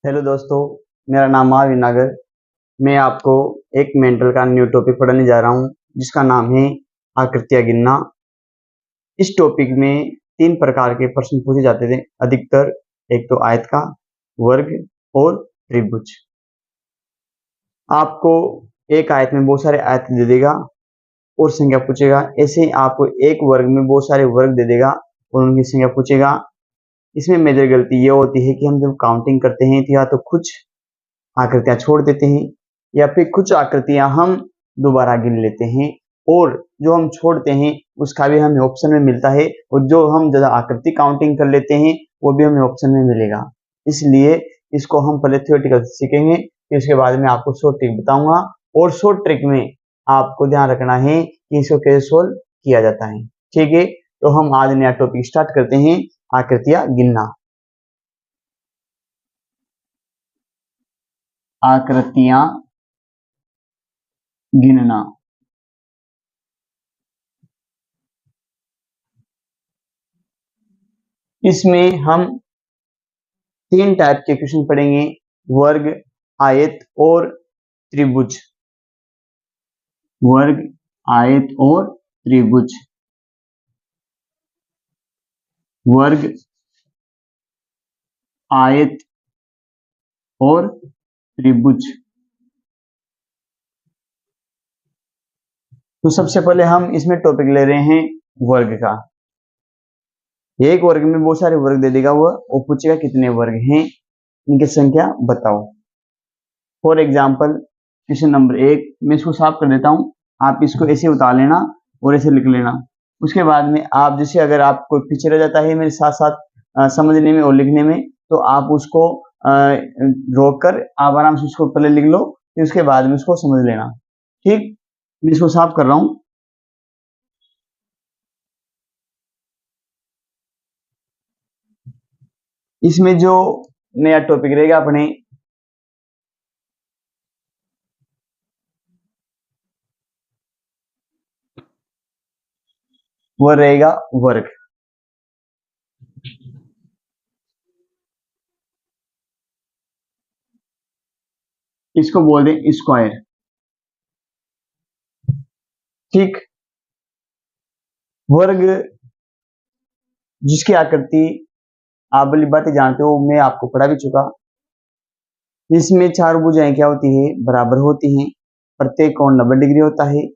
Hello दोस्तों, मेरा नाम महावीर नागर। मैं आपको एक मेंटल का न्यू टॉपिक पढ़ाने जा रहा हूँ जिसका नाम है आकृतियाँ गिनना। इस टॉपिक में 3 प्रकार के प्रश्न पूछे जाते थे अधिकतर। एक तो आयत का, वर्ग और त्रिभुज। आपको एक आयत में बहुत सारे आयत दे देगा और संख्या पूछेगा। ऐसे ही आपको एक वर्ग में बहुत सारे वर्ग दे देगा और उनकी संख्या पूछेगा। इसमें मेजर गलती ये होती है कि हम जब काउंटिंग करते हैं तो या तो कुछ आकृतियां छोड़ देते हैं या फिर कुछ आकृतियां हम दोबारा गिन लेते हैं और जो हम छोड़ते हैं उसका भी हमें ऑप्शन में मिलता है और जो हम ज़्यादा आकृति काउंटिंग कर लेते हैं वो भी हमें ऑप्शन में मिलेगा। इसलिए इसको हम पहले थियोरेटिकल सीखेंगे, फिर उसके बाद में आपको शॉर्ट ट्रिक बताऊंगा और शॉर्ट ट्रिक में आपको ध्यान रखना है कि इसको कैसे सोल्व किया जाता है। ठीक है, तो हम आज नया टॉपिक स्टार्ट करते हैं, आकृतियां गिनना। आकृतियां गिनना। इसमें हम 3 टाइप के क्वेश्चन पढ़ेंगे, वर्ग, आयत और त्रिभुज। वर्ग, आयत और त्रिभुज। वर्ग, आयत और त्रिभुज। तो सबसे पहले हम इसमें टॉपिक ले रहे हैं वर्ग का। एक वर्ग में बहुत सारे वर्ग दे देगा वो पूछेगा कितने वर्ग हैं, इनकी संख्या बताओ। फॉर एग्जाम्पल क्वेश्चन नंबर 1 मैं इसको साफ कर देता हूं, आप इसको ऐसे उतार लेना और ऐसे लिख लेना। उसके बाद में आप जैसे अगर आपको पीछे रह जाता है मेरे साथ साथ समझने में और लिखने में, तो आप उसको रोक कर आप आराम से उसको पहले लिख लो, फिर उसके बाद में उसको समझ लेना। ठीक, मैं इसको साफ कर रहा हूं। इसमें जो नया टॉपिक रहेगा अपने, वो रहेगा वर्ग। इसको बोल दें स्क्वायर। ठीक, वर्ग जिसकी आकृति आप वाली बातें जानते हो, मैं आपको पढ़ा भी चुका। इसमें 4 भुजाएं क्या होती है, बराबर होती हैं, प्रत्येक कोण 90 डिग्री होता है।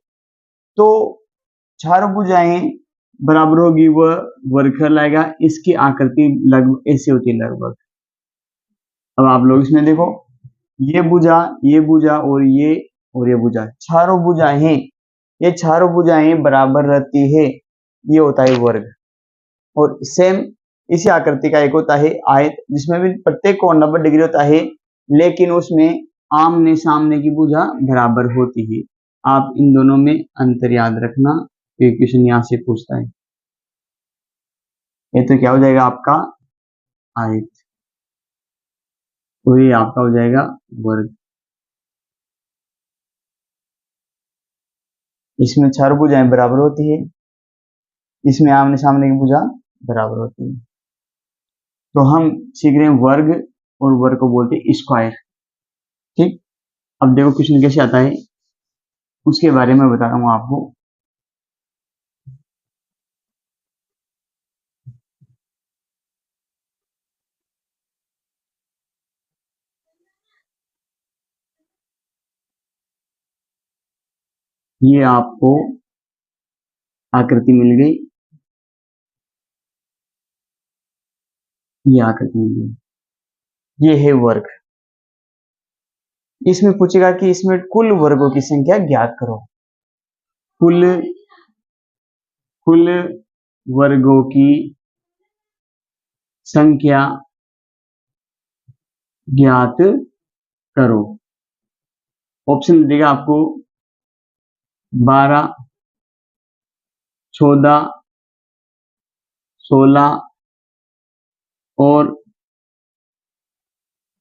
तो 4 भुजाएं बराबर होगी वह वर्ग कहलाएगा। इसकी आकृति लगभग ऐसी होती है लगभग। अब आप लोग इसमें देखो, ये भुजा, ये भुजा और ये भुजा, चारों भुजाएं हैं, ये चारों भुजाएं बराबर रहती है, ये होता है वर्ग। और सेम इसी आकृति का एक होता है आयत, जिसमें भी प्रत्येक कोण 90 डिग्री होता है, लेकिन उसमें आमने सामने की भुजा बराबर होती है। आप इन दोनों में अंतर याद रखना, ये क्वेश्चन यहां से पूछता है। ये तो क्या हो जाएगा आपका आयत और ये आपका हो जाएगा वर्ग। इसमें 4 भुजाएं बराबर होती है, इसमें आमने सामने की भुजा बराबर होती है। तो हम सीख रहे हैं वर्ग और वर्ग को बोलते हैं स्क्वायर। ठीक, अब देखो क्वेश्चन कैसे आता है उसके बारे में बता रहा हूं आपको। ये आपको आकृति मिल गई, ये आकृति मिल गई, ये है वर्ग। इसमें पूछेगा कि इसमें कुल वर्गों की संख्या ज्ञात करो। कुल कुल वर्गों की संख्या ज्ञात करो। ऑप्शन देगा आपको 12, 14, 16 और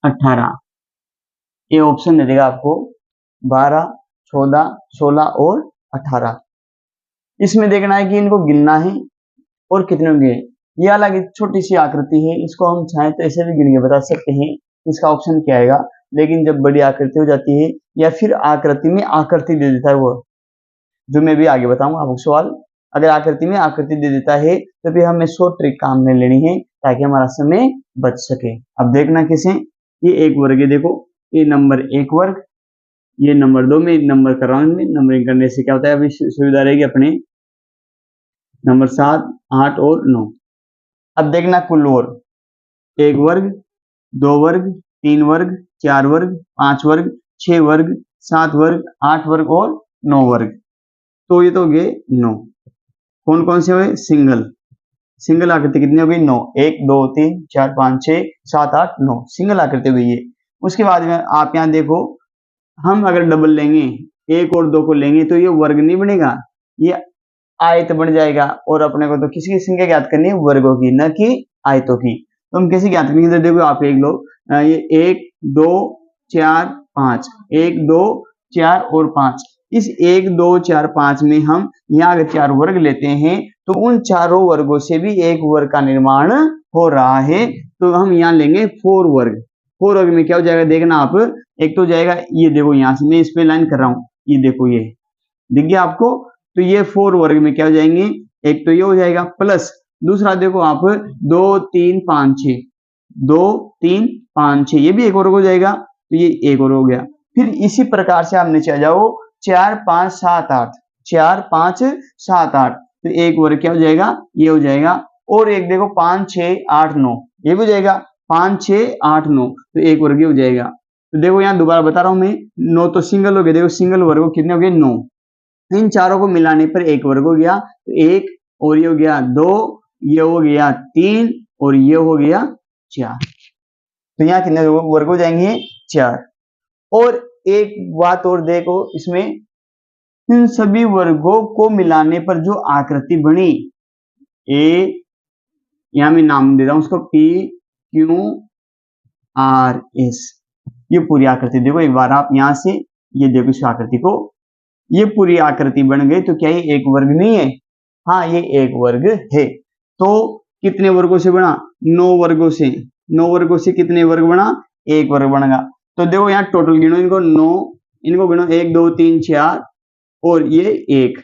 18। ये ऑप्शन दे देगा आपको 12, 14, 16 और 18। इसमें देखना है कि इनको गिनना है और कितने होंगे। ये अलग छोटी सी आकृति है, इसको हम चाहें तो ऐसे भी गिन के बता सकते हैं, इसका ऑप्शन क्या आएगा। लेकिन जब बड़ी आकृति हो जाती है या फिर आकृति में आकृति दे देता है वो, जो मैं भी आगे बताऊंगा आपको सवाल, अगर आकृति में आकृति दे देता है तो फिर हमें शॉर्ट ट्रिक काम में लेनी है ताकि हमारा समय बच सके। अब देखना कैसे, ये एक वर्ग है, देखो ये नंबर 1 वर्ग, ये नंबर 2 में नंबर कर रहा हूं, नंबरिंग करने से क्या होता है, अभी सुविधा रहेगी अपने नंबर 7, 8 और 9। अब देखना कुल और 1 वर्ग, 2 वर्ग, 3 वर्ग, 4 वर्ग, 5 वर्ग, 6 वर्ग, 7 वर्ग, 8 वर्ग और 9 वर्ग। तो ये तो हो गए 9। कौन कौन से हुए, सिंगल आकृति कितनी हो गई 9, 1 2 3 4 5 6 7 8 9 सिंगल आकृति हुई है। उसके बाद में आप यहाँ देखो, हम अगर डबल लेंगे 1 और 2 को लेंगे तो ये वर्ग नहीं बनेगा, ये आयत बन जाएगा। और अपने को तो किसकी संख्या ज्ञात करनी है, वर्गों की, न कि आयतों की। तो हम कैसे ज्ञात करेंगे, देखो आप एक लो, ये 1 2 4 5, 1 2 4 और 5, इस 1 2 4 5 में हम यहाँ अगर 4 वर्ग लेते हैं तो उन चारों वर्गों से भी एक वर्ग का निर्माण हो रहा है। तो हम यहाँ लेंगे 4 वर्ग। 4 वर्ग में क्या हो जाएगा, देखना आप, एक तो जाएगा, ये देखो यहाँ से मैं इस पे लाइन कर रहा हूँ, ये देखो ये दिख गया आपको। तो ये 4 वर्ग में क्या हो जाएंगे, एक तो ये हो जाएगा, प्लस दूसरा देखो आप 2 3 5 6, 2 3 5 6, ये भी एक वर्ग हो जाएगा, तो ये एक वर्ग हो गया। फिर इसी प्रकार से आप नीचे आ जाओ, 4 5 7 8, 4 5 7 8, तो एक वर्ग क्या हो जाएगा, ये हो जाएगा। और एक देखो 5 6 8 9, ये भी हो जाएगा, 5 6 8 9, तो एक वर्ग हो जाएगा। तो देखो यहाँ दोबारा बता रहा हूं मैं, 9 तो सिंगल हो गया, देखो सिंगल वर्ग कितने हो गए 9, इन चारों को मिलाने पर एक वर्ग हो गया, तो 1 और ये हो गया 2, ये हो गया 3 और ये हो गया 4। तो यहाँ कितने वर्ग हो जाएंगे, 4। और एक बात और देखो इसमें, इन सभी वर्गों को मिलाने पर जो आकृति बनी, ए, यहां मैं नाम दे रहा हूं उसको PQRS, ये पूरी आकृति देखो एक बार आप यहां से, ये देखो इस आकृति को, ये पूरी आकृति बन गई। तो क्या ये एक वर्ग नहीं है, हाँ ये एक वर्ग है। तो कितने वर्गों से बना, 9 वर्गों से, 9 वर्गों से कितने वर्ग बना, एक वर्ग बनेगा। तो देखो यहाँ टोटल गिनो इनको, 9, इनको गिनो 1 2 3 4 और ये 1,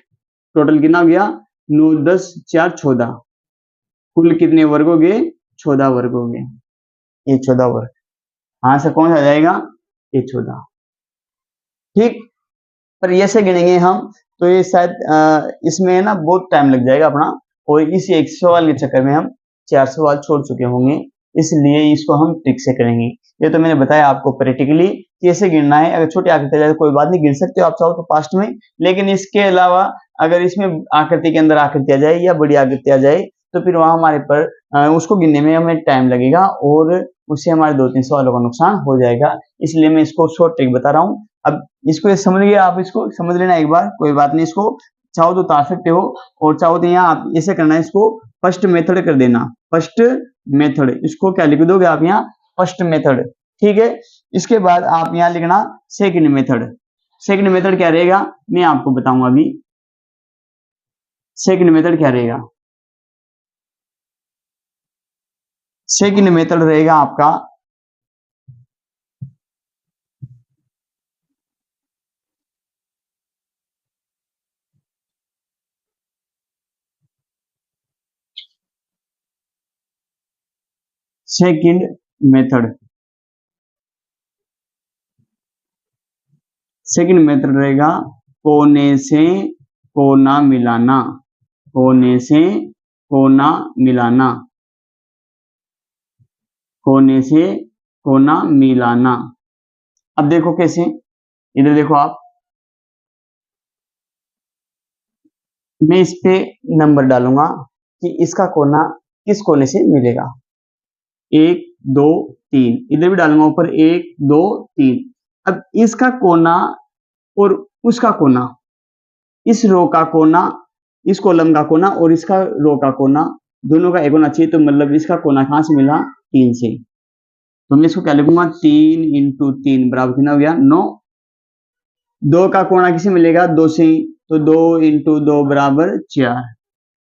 टोटल कितना हो गया 9 10 4 14, कुल कितने वर्ग हो गए, 14 वर्ग हो गए, ये 14 वर्ग। हाँ से कौन सा आ जाएगा, ये 14, ठीक। पर ये से गिनेंगे हम तो ये शायद इसमें ना बहुत टाइम लग जाएगा अपना, और इस एक सवाल के चक्कर में हम 4 सवाल छोड़ चुके होंगे, इसलिए इसको हम ट्रिक से करेंगे। ये तो मैंने बताया आपको प्रैक्टिकली कैसे गिनना है। अगर छोटी आकृति जाए तो कोई बात नहीं, गिन सकते हो आप चाहो तो पास्ट में, लेकिन इसके अलावा अगर इसमें आकृति के अंदर आकृति आ जाए या बड़ी आकृति आ जाए तो फिर वहां हमारे पर उसको गिनने में हमें टाइम लगेगा और उससे हमारे 2-3 सवालों का नुकसान हो जाएगा। इसलिए मैं इसको शॉर्ट ट्रिक बता रहा हूँ। अब इसको समझ गए आप, इसको समझ लेना एक बार, कोई बात नहीं, इसको चाहो तो उतार सकते हो और चाहो तो यहाँ आप ऐसे करना है, इसको फर्स्ट मेथड कर देना, फर्स्ट मेथड, इसको क्या लिख दोगे आप यहाँ, फर्स्ट मेथड, ठीक है। इसके बाद आप यहाँ लिखना सेकंड मेथड। सेकंड मेथड क्या रहेगा मैं आपको बताऊंगा अभी, सेकंड मेथड क्या रहेगा। सेकंड मेथड रहेगा आपका सेकंड मेथड, सेकंड मेथड रहेगा कोने से कोना मिलाना, कोने से कोना मिलाना, कोने से कोना मिलाना। अब देखो कैसे, इधर देखो आप, मैं इस पे नंबर डालूंगा कि इसका कोना किस कोने से मिलेगा, 1 2 3, इधर भी डालूंगा ऊपर 1 2 3। अब इसका कोना और उसका कोना, इस रो का कोना, इस कॉलम का कोना और इसका रो का कोना, दोनों का एक होना चाहिए। तो मतलब इसका कोना कहां से मिला, 3 से। तो मैं इसको क्या लिखूंगा, 3 × 3 बराबर कितना हो गया 9। 2 का कोना किसे मिलेगा, 2 से, तो 2 × 2 बराबर 4,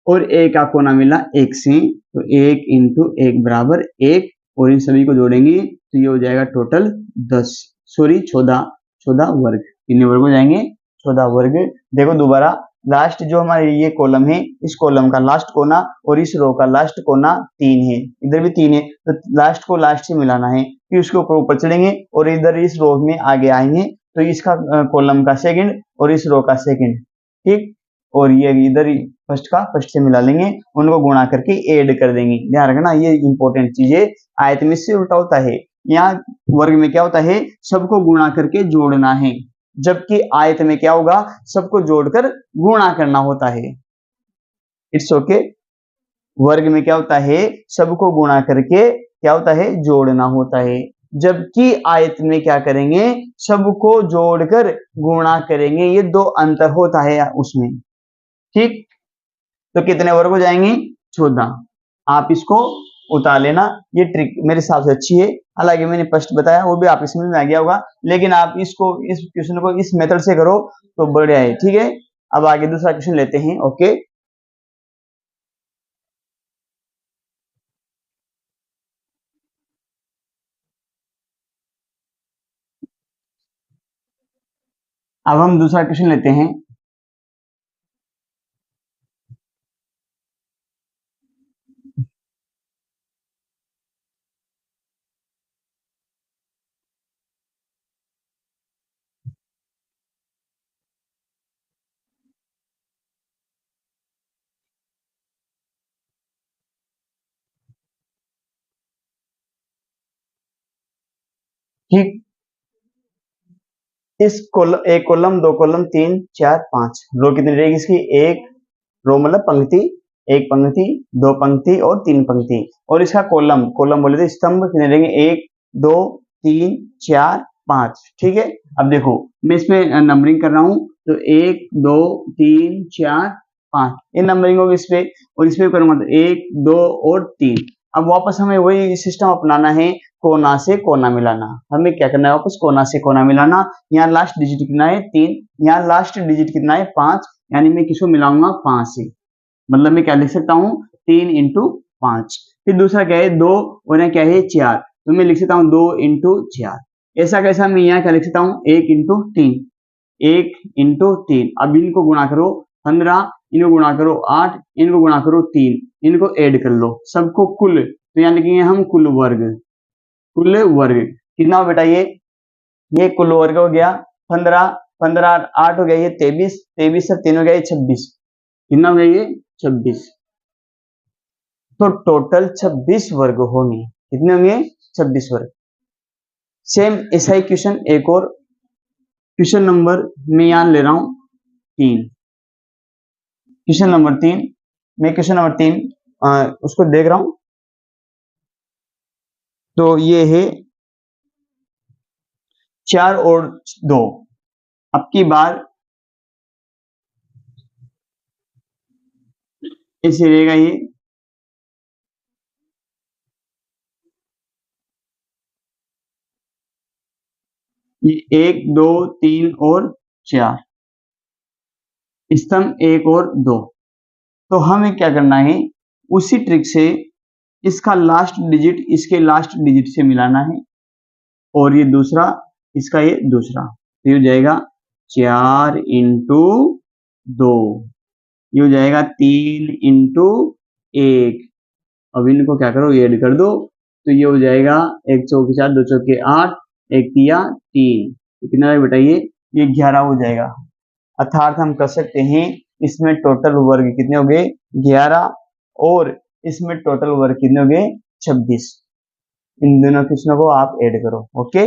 और 1 का कोना मिला 1 से, तो 1 × 1 बराबर 1, और इन सभी को जोड़ेंगे तो ये हो जाएगा टोटल 10, सॉरी 14 वर्ग। कितने वर्ग हो जाएंगे? 14 वर्ग। देखो दोबारा, लास्ट जो हमारे ये कॉलम है, इस कॉलम का लास्ट कोना और इस रो का लास्ट कोना 3 है, इधर भी 3 है, तो लास्ट को लास्ट से मिलाना है, फिर उसके ऊपर चढ़ेंगे और इधर इस रो में आगे आएंगे, तो इसका कॉलम का सेकंड और इस रो का सेकंड, ठीक, और ये इधर फर्स्ट का फर्स्ट से मिला लेंगे, उनको गुणा करके ऐड कर देंगे। ध्यान रखना, ये इंपॉर्टेंट चीज है। आयत में से उल्टा होता है, यहाँ वर्ग में क्या होता है, सबको गुणा करके जोड़ना है, जबकि आयत में क्या होगा, सबको जोड़कर गुणा करना होता है। It's okay. वर्ग में क्या होता है, सबको गुणा करके क्या होता है, जोड़ना होता है, जबकि आयत में क्या करेंगे, सबको जोड़कर गुणा करेंगे। ये दो अंतर होता है उसमें, ठीक। तो कितने वर्ग हो जाएंगे? 14। आप इसको उतार लेना, ये ट्रिक मेरे हिसाब से अच्छी है। हालांकि मैंने फर्स्ट बताया वो भी आपकी समझ में आ गया होगा, लेकिन आप इसको, इस क्वेश्चन को इस मेथड से करो तो बढ़िया है, ठीक है। अब आगे दूसरा क्वेश्चन लेते हैं। ओके, अब हम दूसरा क्वेश्चन लेते हैं। ठीक, इस कॉलम, एक कॉलम, दो कॉलम, 3 4 5 रो कितनी रहेगी इसकी? एक रो मतलब पंक्ति, एक पंक्ति, दो पंक्ति और तीन पंक्ति। और इसका कॉलम, कॉलम बोले तो स्तंभ कितने रहेंगे? 1 2 3 4 5, ठीक है। अब देखो मैं इसमें नंबरिंग कर रहा हूं, तो 1 2 3 4 5 ये नंबरिंग होगी इस पे, और इस पे करूंगा तो 1 2 और 3। अब वापस हमें वही सिस्टम अपनाना है, कोना से कोना मिलाना। हमें क्या करना है? वापस कोना से कोना मिलाना। यहाँ लास्ट डिजिट कितना है? 3, यहाँ लास्ट डिजिट कितना है? 5, यानी मैं किसको मिलाऊंगा? 5 से। मतलब मैं क्या लिख सकता हूँ? 3 इंटू 5। फिर दूसरा क्या है? 2, और यहाँ क्या है? 4, तो मैं लिख सकता हूँ 2 इंटू 4। ऐसा कैसा? मैं यहाँ क्या लिख सकता हूँ? 1 इंटू 3, 1 इंटू 3। अब इनको गुणा करो 15, इनको गुणा करो 8, इनको गुणा करो 3, इनको ऐड कर लो, सबको कुल, तो यहाँ लिखेंगे हम कुल वर्ग। कुल वर्ग कितना हो बेटा? ये कुल वर्ग हो गया 15, 15 8 हो गया ये 23, 23 से 3 हो गया ये 26। कितना हो गया ये? 26। तो टोटल 26 वर्ग होंगे। कितने होंगे? 26 वर्ग। सेम ऐसा ही क्वेश्चन एक और, क्वेश्चन नंबर मैं यहां ले रहा हूं 3। क्वेश्चन नंबर 3, मैं क्वेश्चन नंबर 3 उसको देख रहा हूं, तो ये है 4 और 2। अब की बार ऐसे रहेगा ये 1 2 3 और 4, स्तंभ 1 और 2। तो हमें क्या करना है? उसी ट्रिक से इसका लास्ट डिजिट इसके लास्ट डिजिट से मिलाना है, और ये दूसरा इसका ये दूसरा, तो ये हो जाएगा 4 इंटू 2, ये हो जाएगा 3 इंटू 1। अब इनको क्या करो? ऐड कर दो, तो ये हो जाएगा 1 चौके 4 2 चौके 8, 1 तिया 3, तो कितना बेटा? ये 11 हो जाएगा। अर्थात हम कर सकते हैं इसमें टोटल वर्ग कितने हो गए? 11, और इसमें टोटल वर्ग कितने हो गए? 26। इन दोनों क्वेश्चनों को आप ऐड करो। ओके,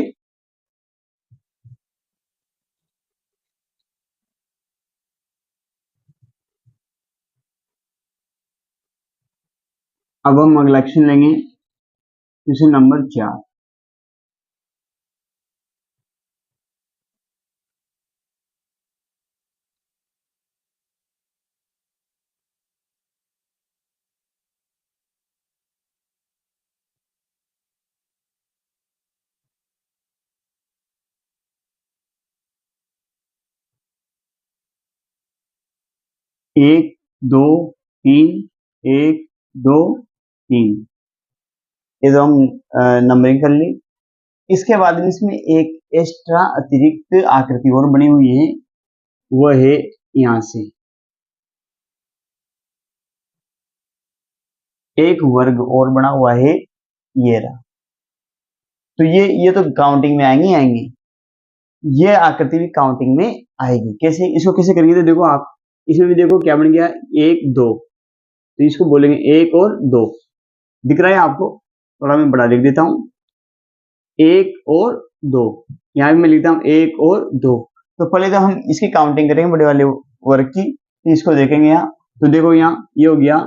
अब हम अगला क्वेश्चन लेंगे, क्वेश्चन नंबर 4। 1 2 3, 1 2 3, ये तो हम नंबरिंग कर ली। इसके बाद में इसमें एक एक्स्ट्रा अतिरिक्त आकृति और बनी हुई है, वह है यहां से एक वर्ग और बना हुआ है, ये रहा। तो ये तो काउंटिंग में आएंगे। ये आकृति भी काउंटिंग में आएगी। कैसे, इसको कैसे करेंगे, तो देखो आप इसमें भी देखो क्या बन गया, एक दो, तो इसको बोलेंगे एक और दो। दिख रहा है आपको, थोड़ा मैं बड़ा लिख देता हूं, एक और दो। यहां भी मैं लिखता हूं एक और दो। तो पहले तो हम इसकी काउंटिंग करेंगे बड़े वाले वर्ग की, तो इसको देखेंगे यहाँ। तो देखो यहाँ ये हो गया,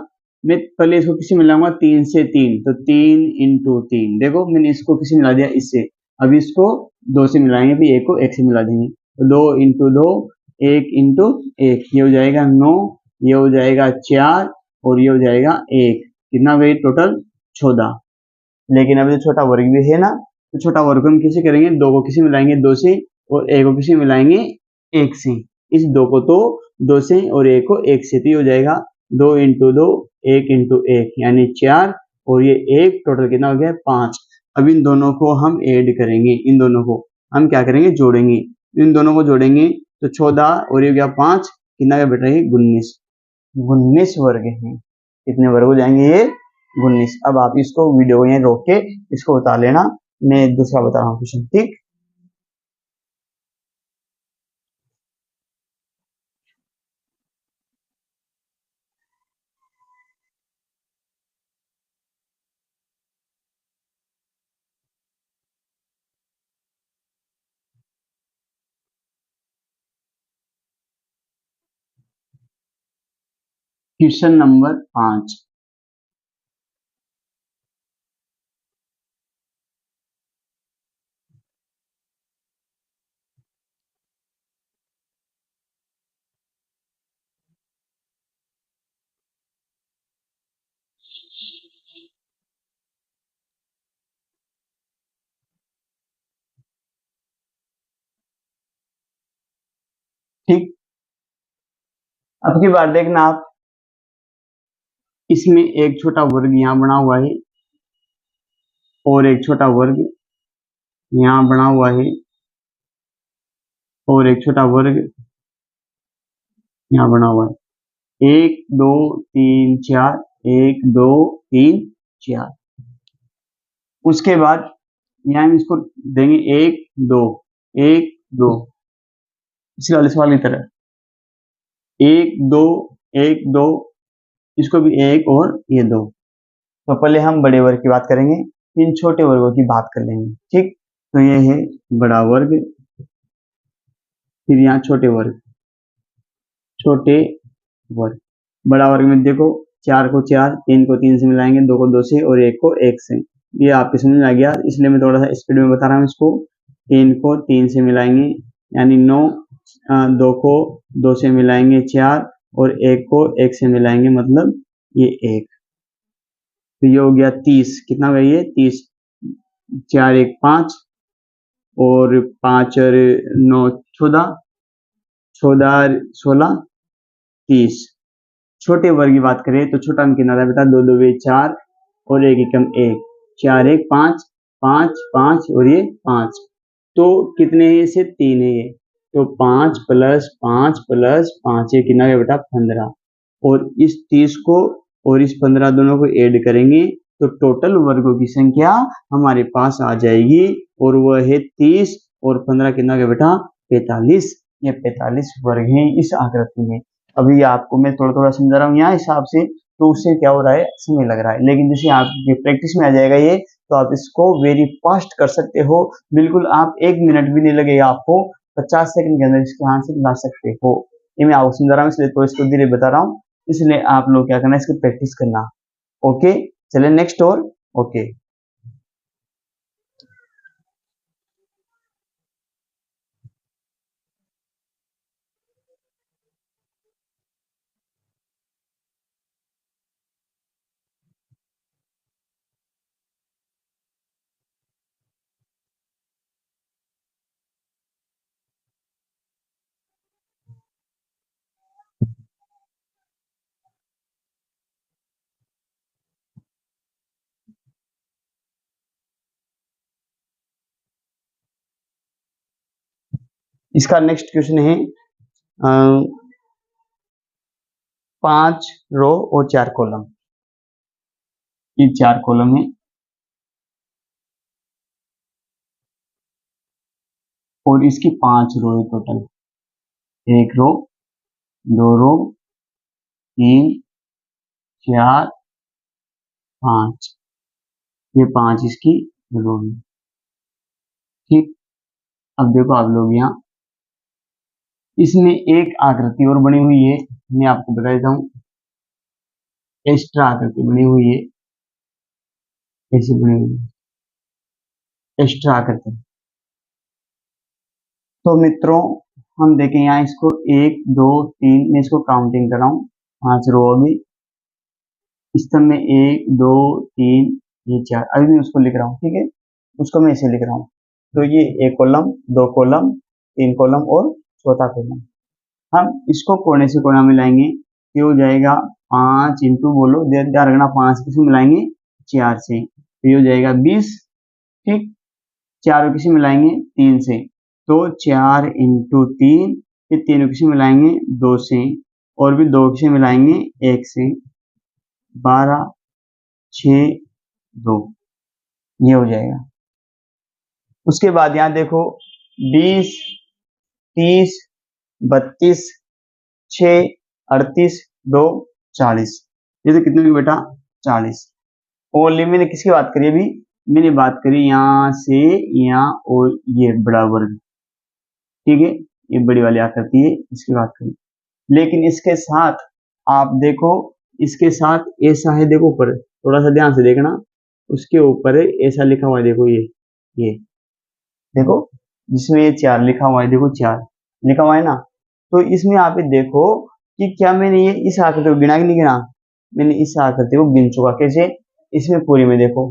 मैं पहले इसको किसी मिलाऊंगा, 3 से 3, तो 3 इंटू 3। देखो मैंने इसको किसी मिला दिया इससे, अब इसको 2 से मिलाएंगे, फिर एक को 1 से मिला देंगे, तो 2 इंटू 2, 1 इंटू 1, ये हो जाएगा 9, ये हो जाएगा 4, और ये हो जाएगा 1। कितना हो गई टोटल, 14। लेकिन अभी तो छोटा वर्ग भी है ना, तो छोटा वर्ग हम किसे करेंगे, 2 को किसी मिलाएंगे 2 से, और 1 को किसी मिलाएंगे 1 से। इस 2 को तो 2 से और 1 को 1 से, तो ये हो जाएगा 2 इंटू 2, 1 इंटू 1 यानी 4, और ये 1, टोटल कितना हो गया 5। अब इन दोनों को हम ऐड करेंगे, इन दोनों को हम क्या करेंगे, जोड़ेंगे। इन दोनों को जोड़ेंगे तो 14 और ये हो गया 5, कितना का बेटा है 19। 19 वर्ग हैं। कितने वर्ग हो जाएंगे ये, 19। अब आप इसको वीडियो को यहीं रोक के इसको उतार लेना, मैं दूसरा बता रहा हूँ क्वेश्चन, ठीक। Question number 5। ठीक, अब की बार देखना आप, इसमें एक छोटा वर्ग यहाँ बना हुआ है, और एक छोटा वर्ग यहाँ बना हुआ है, और एक छोटा वर्ग यहाँ बना हुआ है, 1 2 3 4, 1 2 3 4। उसके बाद यहाँ हम इसको देंगे 1 2, 1 2, इसी वाले सवाल की तरह 1 2, 1 2, इसको भी 1 और ये 2। तो पहले हम बड़े वर्ग की बात करेंगे, इन छोटे वर्गों की बात कर लेंगे, ठीक। तो ये है बड़ा वर्ग, फिर यहाँ छोटे वर्ग, छोटे वर्ग। बड़ा वर्ग में देखो 4 को 4, 3 को 3 से मिलाएंगे, 2 को 2 से और 1 को 1 से। ये आपके समझ में आ गया, इसलिए मैं थोड़ा सा स्पीड में बता रहा हूँ इसको। 3 को 3 से मिलाएंगे यानी 9, 2 को 2 से मिलाएंगे 4, और 1 को 1 से मिलाएंगे मतलब ये 1। तो ये हो गया 30, कितना हो गया ये 30, 4 1 5, और 5 और 9 14, 14 16 30। छोटे वर्ग की बात करें तो छोटा अंक कितना था बेटा, 2 2 4, और 1 एकम 1, 4 1 5, 5 5 और ये 5। तो कितने है इसे, 3 है ये, तो 5 प्लस 5 प्लस 5, ये कितना है बेटा 15। और इस 30 को और इस 15 दोनों को ऐड करेंगे तो टोटल वर्गों की संख्या हमारे पास आ जाएगी, और वह है 30, और 15 कितना है बेटा 45। ये 45 वर्ग हैं इस आकृति में। अभी आपको मैं थोड़ा थोड़ा समझा रहा हूँ यहाँ हिसाब से, तो उससे क्या हो रहा है, समय लग रहा है, लेकिन जैसे आपकी प्रैक्टिस में आ जाएगा ये, तो आप इसको वेरी फास्ट कर सकते हो। बिल्कुल आप 1 मिनट भी नहीं लगेगा आपको, 50 सेकंड के अंदर इसके आंसर ला सकते हो। ये मैं आपको समझा रहा हूँ, इसलिए तो इसको धीरे बता रहा हूँ, इसलिए आप लोग क्या करना, इसकी प्रैक्टिस करना। ओके, चले नेक्स्ट और। ओके, इसका नेक्स्ट क्वेश्चन है 5 रो और 4 कॉलम। ये 4 कॉलम है और इसकी 5 रो है टोटल। 1 रो, 2 रो, 3, 4, 5। ये 5 इसकी रो है। ठीक, अब देखो आप लोग यहाँ, इसमें एक आकृति और बनी हुई है, मैं आपको बता देता हूँ। एक्स्ट्रा आकृति बनी हुई है, कैसे बनी हुई है एक्स्ट्रा आकृति। तो मित्रों हम देखें यहाँ, इसको 1 2 3, मैं इसको काउंटिंग कर रहा हूँ, 5 रो होगी। स्तंभ में 1 2 3 ये 4, अभी मैं उसको लिख रहा हूँ, ठीक है, उसको मैं ऐसे लिख रहा हूँ। तो ये 1 कॉलम, 2 कॉलम, 3 कॉलम और चौथा कॉलम। हम इसको कोने से कोना मिलाएंगे, ये हो जाएगा 5 इंटू, बोलो ध्यान रखना, 5 किसी मिलाएंगे 4 से, तो ये हो जाएगा 20। ठीक, 4 किसी मिलाएंगे 3 से, तो 4 इंटू 3, फिर 3 किसी मिलाएंगे 2 से, और भी 2 किसी मिलाएंगे 1 से, 12 6 2, ये हो जाएगा। उसके बाद यहाँ देखो 20 30 32 6 38 2 40, ये तो कितने बेटा 40। ओनली मैंने किसकी बात करी अभी, मैंने बात करी यहाँ से यहाँ और ये बड़ा वर्ग, ठीक है, ये बड़ी वाली आकृति है, इसकी बात करी। लेकिन इसके साथ आप देखो, इसके साथ ऐसा है, देखो ऊपर थोड़ा सा ध्यान से देखना, उसके ऊपर ऐसा लिखा हुआ है, देखो ये देखो, जिसमें ये 4 लिखा हुआ है, देखो 4 लिखा हुआ है ना। तो इसमें आप देखो कि क्या मैंने ये इस आकृति को गिना कि नहीं गिना, मैंने इस आकृति को गिन चुका। कैसे, इसमें पूरे में देखो,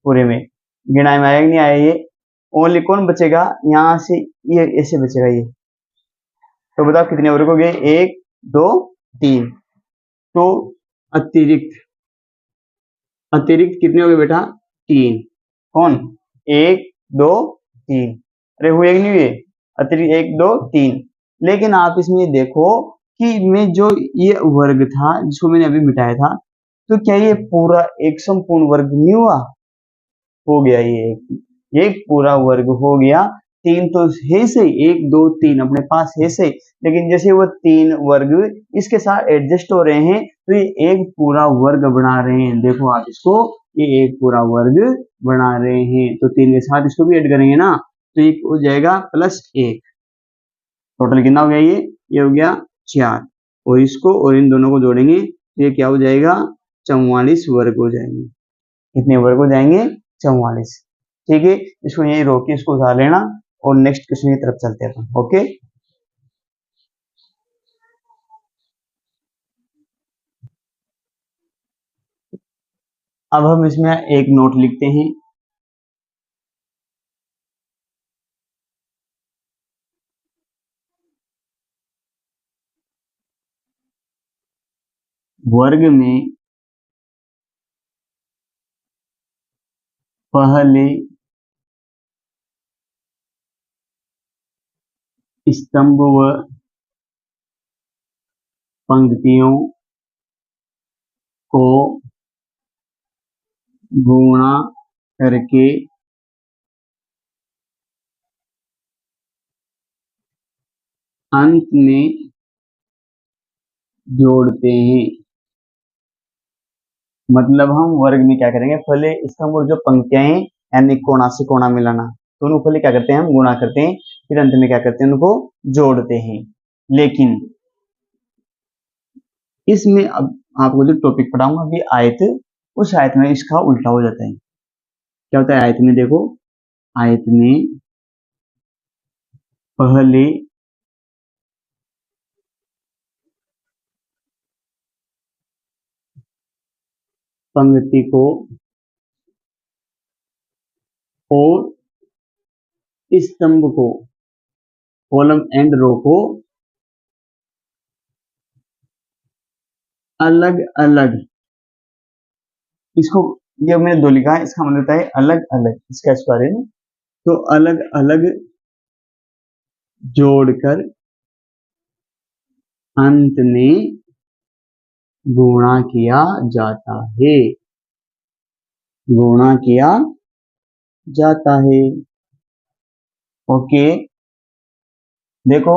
पूरे में गिनाई में आया कि नहीं आया, ये ओनली कौन बचेगा यहाँ से, ये ऐसे बचेगा ये। तो बताओ कितने वर्ग हो गए, 1 2 3, तो अतिरिक्त कितने हो गए बेटा, 3। कौन, 1 2 3, अरे हुए कि नहीं हुए, अतिरिक्त 1 2 3। लेकिन आप इसमें देखो कि मैं जो ये वर्ग था जिसको मैंने अभी मिटाया था, तो क्या ये पूरा एक संपूर्ण वर्ग नहीं हुआ, हो गया, ये एक पूरा वर्ग हो गया। 3 तो है सही, 1 2 3 अपने पास है सही, लेकिन जैसे वो 3 वर्ग इसके साथ एडजस्ट हो रहे हैं, तो ये एक पूरा वर्ग बना रहे हैं। देखो आप इसको, ये एक पूरा वर्ग बना रहे हैं, तो 3 के साथ इसको भी ऐड करेंगे ना, तो ये हो जाएगा +1। टोटल कितना हो गया, ये हो गया 4, और इसको और इन दोनों को जोड़ेंगे तो ये क्या हो जाएगा, 44 वर्ग हो जाएंगे। कितने वर्ग हो जाएंगे, 44। ठीक है, इसको यही रोक के इसको उतार लेना और नेक्स्ट क्वेश्चन की तरफ चलते हैं। ओके, अब हम इसमें एक नोट लिखते हैं। वर्ग में पहले स्तंभ व पंक्तियों को गुणा करके अंत में जोड़ते हैं। मतलब हम वर्ग में क्या करेंगे, पहले स्तंभ और जो पंक्तियां हैं, यानी कोना से कोना मिलाना, तो उनको पहले क्या करते हैं, हम गुणा करते हैं, फिर अंत में क्या करते हैं, उनको जोड़ते हैं। लेकिन इसमें अब आपको जो टॉपिक पढ़ाऊंगा अभी, आयत, उस आयत में इसका उल्टा हो जाता है। क्या होता है आयत में, देखो आयत में पहले पंक्ति को और स्तंभ को, कॉलम एंड रो को अलग अलग, इसको ये मैंने 2 लिखा है, इसका मतलब होता है अलग अलग, इसका स्क्वायर है ना, तो अलग अलग जोड़कर अंत में गुणा किया जाता है, गुणा किया जाता है। ओके, देखो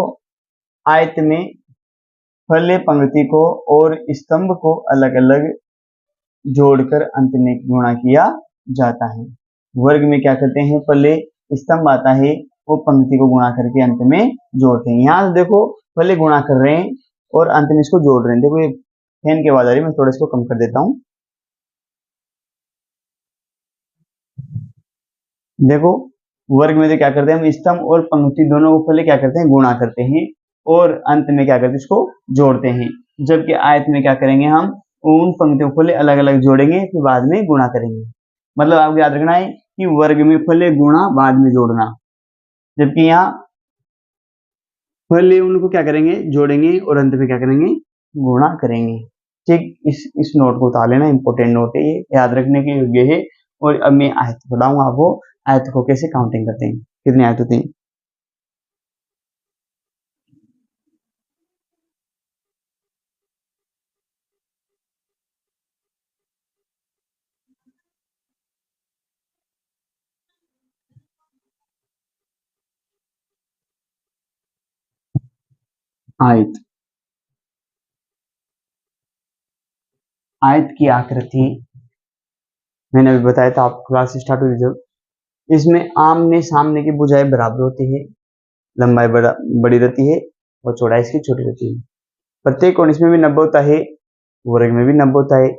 आयत में पहले पंक्ति को और स्तंभ को अलग अलग जोड़कर अंत में गुणा किया जाता है। वर्ग में क्या करते हैं, पहले स्तंभ आता है, वो पंक्ति को गुणा करके अंत में जोड़ते हैं। यहाँ देखो पहले गुणा कर रहे हैं और अंत में इसको जोड़ रहे हैं। देखो ये फैन की आवाज आ रही है, मैं थोड़ा इसको कम कर देता हूँ। देखो वर्ग में तो क्या करते हैं, हम स्तंभ और पंक्ति दोनों को पहले क्या करते हैं, गुणा करते हैं और अंत में क्या करते हैं, इसको जोड़ते हैं। जबकि आयत में क्या करेंगे, हम उन पंक्तियों को पहले अलग अलग जोड़ेंगे फिर बाद में गुणा करेंगे। मतलब आपको याद रखना है कि वर्ग में पहले गुणा बाद में जोड़ना, जबकि यहाँ पहले उनको क्या करेंगे, जोड़ेंगे और अंत में क्या करेंगे, गुणा करेंगे। ठीक, इस नोट को उतार लेना, इंपॉर्टेंट नोट है ये, याद रखने के योग्य है। और अब मैं आयत पढ़ाऊंगा आपको, आयत को कैसे काउंटिंग करते हैं, कितने आयत होते हैं। आयत, आयत की आकृति मैंने अभी बताया था, आप क्लास स्टार्ट हुई जब, इसमें आमने सामने की भुजाएं बराबर होती है, लंबाई बड़ी रहती है और चौड़ाई इसकी छोटी रहती है। प्रत्येक कोण इसमें भी 90 होता है, वर्ग में भी 90 होता है।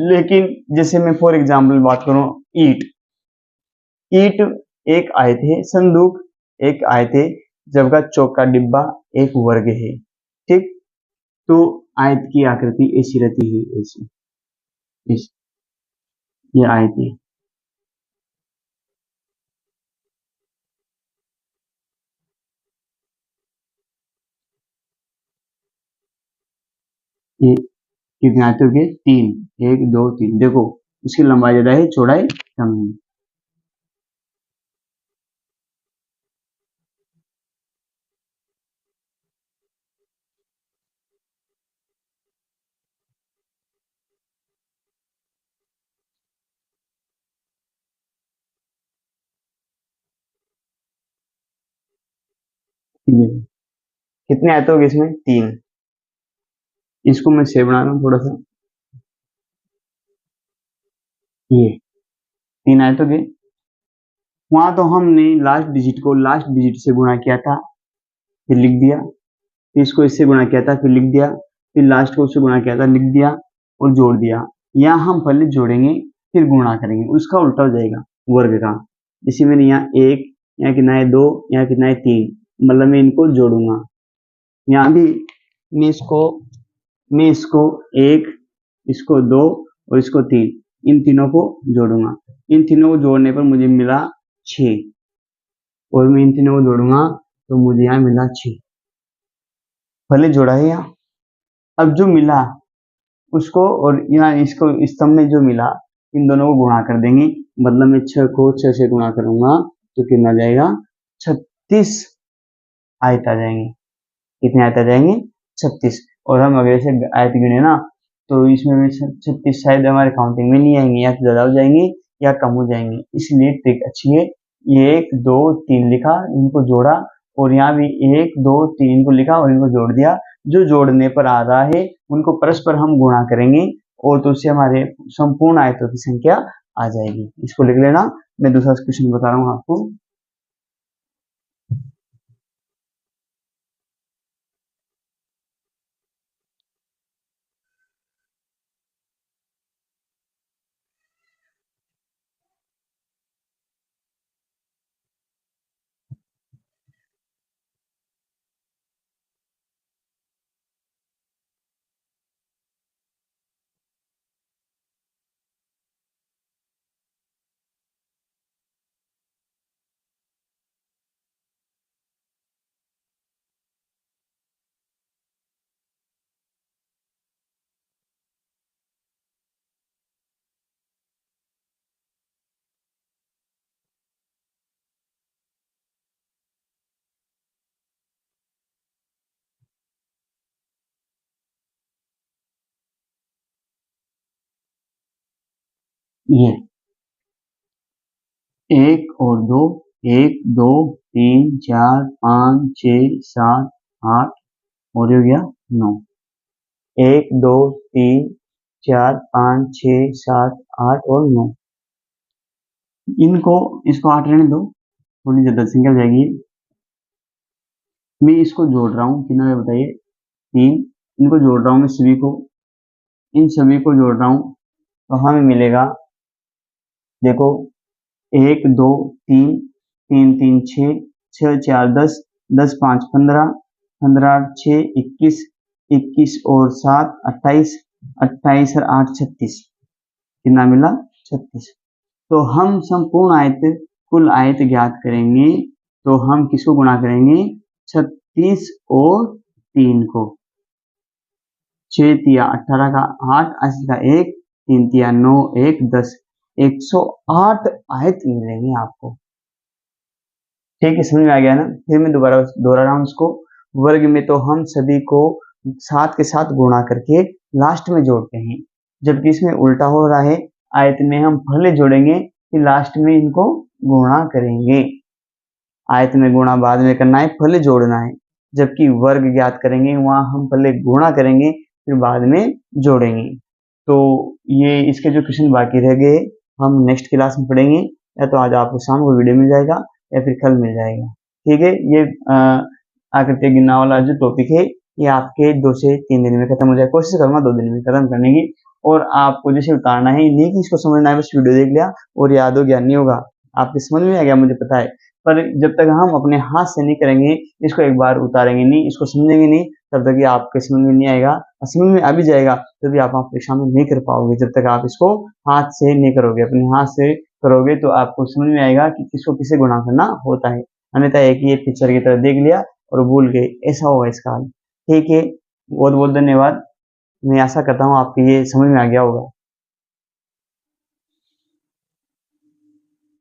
लेकिन जैसे मैं फॉर एग्जाम्पल बात करूं, ईट, ईट एक आयत है, संदूक एक आयत है, जबकि चौक का डिब्बा एक वर्ग है। ठीक, तो आयत की आकृति ऐसी रहती है, ऐसी, ये आयत है। ये कितने आयत हो गए, 3, 1 2 3। देखो उसकी लंबाई ज्यादा है, चौड़ाई कम है। कितने आयत हो गए इसमें, 3। इसको मैं से बना रहा हूँ थोड़ा सा, ये 3 आयत हो गए। वहां तो हमने लास्ट डिजिट को लास्ट डिजिट से गुणा किया था, फिर लिख दिया, फिर इसको इससे गुणा किया था, फिर लिख दिया, फिर लास्ट को उससे गुणा किया था, लिख दिया और जोड़ दिया। यहाँ हम पहले जोड़ेंगे फिर गुणा करेंगे, उसका उल्टा हो जाएगा वर्ग का। जैसे मैंने यहाँ 1, यहाँ कितना है 2, यहाँ कितना है 3, मतलब मैं इनको जोड़ूंगा। यहाँ भी मैं इसको मैं इसको 1, इसको 2 और इसको 3, इन तीनों को जोड़ूंगा। इन तीनों को जोड़ने पर मुझे मिला 6, और मैं इन तीनों को जोड़ूंगा तो मुझे यहाँ मिला 6। पहले जोड़ा है यहाँ, अब जो मिला उसको और यहाँ इसको स्तंभ में जो मिला, इन दोनों को गुणा कर देंगे। मतलब मैं 6 को 6 से गुणा करूंगा तो कितना जाएगा, 36 आयत आ जाएंगे। कितने आयत आ जाएंगे, 36। और हम अगर ऐसे आयत गिने ना तो इसमें भी 36 शायद हमारे काउंटिंग में नहीं आएंगे, या तो ज्यादा हो जाएंगे या कम हो जाएंगे। इसलिए ट्रिक अच्छी है, ये 1 2 3 लिखा, इनको जोड़ा, और यहाँ भी 1 2 3 इनको लिखा और इनको जोड़ दिया। जो जोड़ने पर आ रहा है उनको परस्पर हम गुणा करेंगे और तो उससे हमारे संपूर्ण आयतों की संख्या आ जाएगी। इसको लिख लेना, मैं दूसरा क्वेश्चन बता रहा हूँ आपको। ये 1 और 2, 1 2 3 4 5 6 7 8 और ये हो गया 9। 1 2 3 4 5 6 7 8 और 9। इसको 8 रहने दो, थोड़ी ज्यादा संख्या हो जाएगी। मैं इसको जोड़ रहा हूँ, कितना बताइए, 3। इनको जोड़ रहा हूँ मैं सभी को, इन सभी को जोड़ रहा हूँ तो हमें मिलेगा, देखो 1 2 3 3 3 6 6 4 10 10 5 15 15 8 6 21 21 और 7 28 28 और 8 36। कितना मिला? 36। तो हम संपूर्ण आयत, कुल आयत ज्ञात करेंगे तो हम किसको गुणा करेंगे? 36 और 3 को। 6 तिया 18 का 8, 80 का 1, 3 तिया 9, 1 10, 108 आयत मिलेंगे आपको। ठीक है, समझ में आ गया ना? फिर मैं दोबारा दोहरा रहा हूँ इसको। वर्ग में तो हम सभी को 7 के साथ गुणा करके लास्ट में जोड़ते हैं, जबकि इसमें उल्टा हो रहा है। आयत में हम पहले जोड़ेंगे फिर लास्ट में इनको गुणा करेंगे। आयत में गुणा बाद में करना है, पहले जोड़ना है। जबकि वर्ग ज्ञात करेंगे वहां हम पहले गुणा करेंगे फिर बाद में जोड़ेंगे। तो ये इसके जो क्वेश्चन बाकी रह गए हम नेक्स्ट क्लास में पढ़ेंगे, या तो आज आपको शाम को वीडियो मिल जाएगा या फिर कल मिल जाएगा। ठीक है, ये आकृति गिनना वाला जो टॉपिक है ये आपके 2 से 3 दिन में खत्म हो जाएगा। कोशिश करूंगा 2 दिन में खत्म करने की। और आपको जैसे उतारना है, नहीं कि इसको समझना है बस वीडियो देख लिया और याद हो गया, नहीं होगा। आपके समझ में आ गया मुझे पता है, पर जब तक हम अपने हाथ से नहीं करेंगे, इसको एक बार उतारेंगे नहीं, इसको समझेंगे नहीं, तब तक ये आपके समझ में नहीं आएगा। समझ में आ भी जाएगा तो भी आप परीक्षा में नहीं कर पाओगे जब तक आप इसको हाथ से नहीं करोगे। अपने हाथ से करोगे तो आपको समझ में आएगा कि किसको किसे गुणा करना होता है। अन्यथा एक ये पिक्चर की तरह देख लिया और भूल गए, ऐसा होगा इसका हाल। ठीक है, बहुत बहुत धन्यवाद। मैं आशा करता हूँ आपको ये समझ में आ गया होगा।